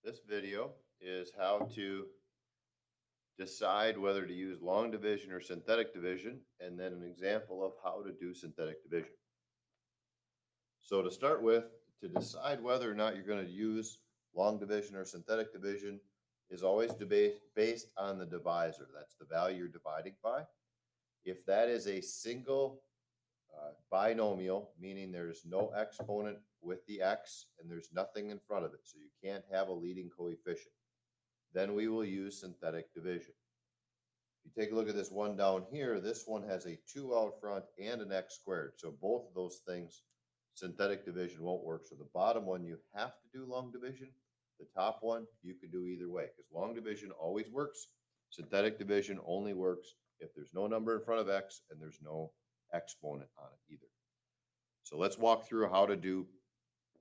This video is how to decide whether to use long division or synthetic division, and then an example of how to do synthetic division. So to start with, to decide whether or not you're going to use long division or synthetic division is always based on the divisor. That's the value you're dividing by. If that is a single binomial, meaning there's no exponent with the x and there's nothing in front of it, so you can't have a leading coefficient, then we will use synthetic division. If you take a look at this one down here, this one has a 2 out front and an x squared. So both of those things, synthetic division won't work. So the bottom one, you have to do long division. The top one, you can do either way because long division always works. Synthetic division only works if there's no number in front of x and there's no exponent on it either. So let's walk through how to do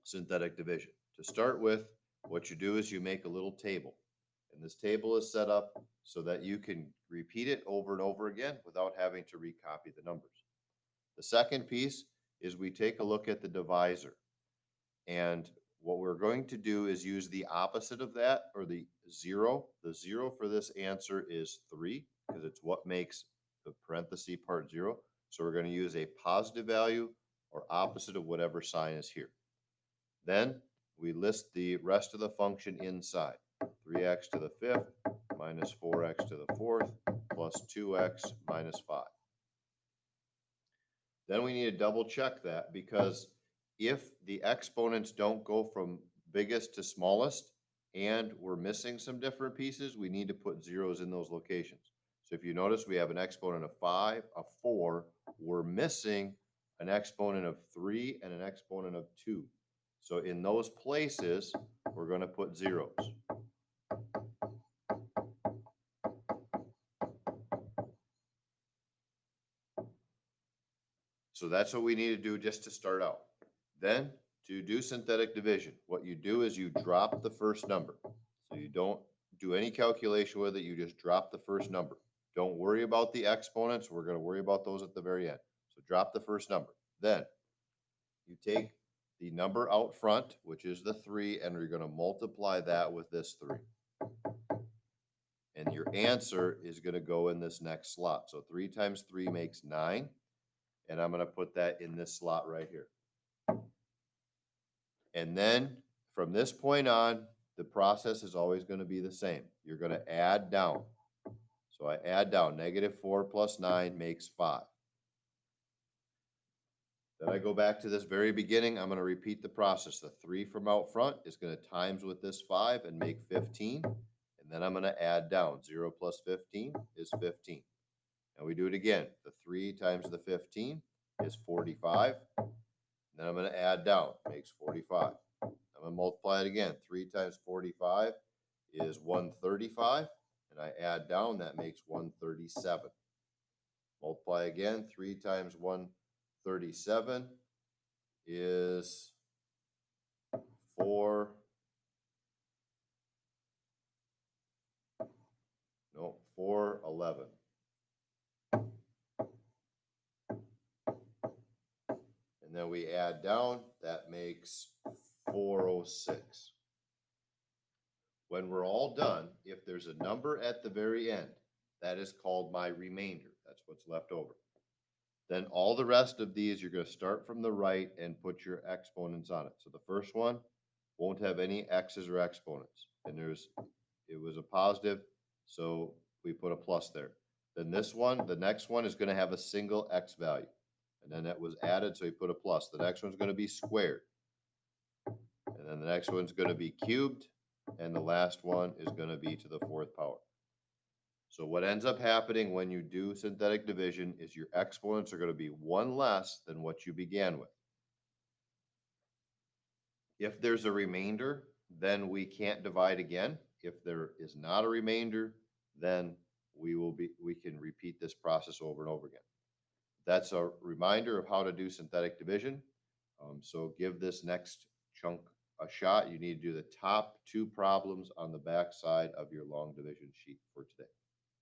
synthetic division. To start with, what you do is you make a little table. And this table is set up so that you can repeat it over and over again without having to recopy the numbers. The second piece is we take a look at the divisor. And what we're going to do is use the opposite of that, or the zero. The zero for this answer is 3 because it's what makes the parenthesis part 0. So we're going to use a positive value or opposite of whatever sign is here. Then we list the rest of the function inside. 3x to the 5th minus 4x to the 4th plus 2x minus 5. Then we need to double check that because if the exponents don't go from biggest to smallest and we're missing some different pieces, we need to put zeros in those locations. So if you notice, we have an exponent of 5, a 4. We're missing an exponent of 3 and an exponent of 2. So in those places, we're going to put zeros. So that's what we need to do just to start out. Then to do synthetic division, what you do is you drop the first number. So you don't do any calculation with it, you just drop the first number. Don't worry about the exponents, we're going to worry about those at the very end. So drop the first number. Then you take the number out front, which is the 3, and we're going to multiply that with this 3. And your answer is going to go in this next slot. So 3 times 3 makes 9. And I'm going to put that in this slot right here. And then from this point on, the process is always going to be the same. You're going to add down. So I add down. -4 plus 9 makes 5. Then I go back to this very beginning. I'm going to repeat the process. The 3 from out front is going to times with this 5 and make 15. And then I'm going to add down. 0 plus 15 is 15. And we do it again. The 3 times the 15 is 45. And then I'm going to add down. Makes 45. I'm going to multiply it again. 3 times 45 is 135. And I add down. That makes 137. Multiply again. 3 times 137 is 4. No, 411. And then we add down, that makes 406. When we're all done, if there's a number at the very end, that is called my remainder. That's what's left over. Then all the rest of these, you're going to start from the right and put your exponents on it. So the first one won't have any x's or exponents. And it was a positive, so we put a plus there. Then this one, the next one is going to have a single x value. And then that was added, so we put a plus. The next one's going to be squared. And then the next one's going to be cubed. And the last one is going to be to the 4th power. So what ends up happening when you do synthetic division is your exponents are going to be one less than what you began with. If there's a remainder, then we can't divide again. If there is not a remainder, then we can repeat this process over and over again. That's a reminder of how to do synthetic division. So give this next chunk a shot. You need to do the top 2 problems on the back side of your long division sheet for today.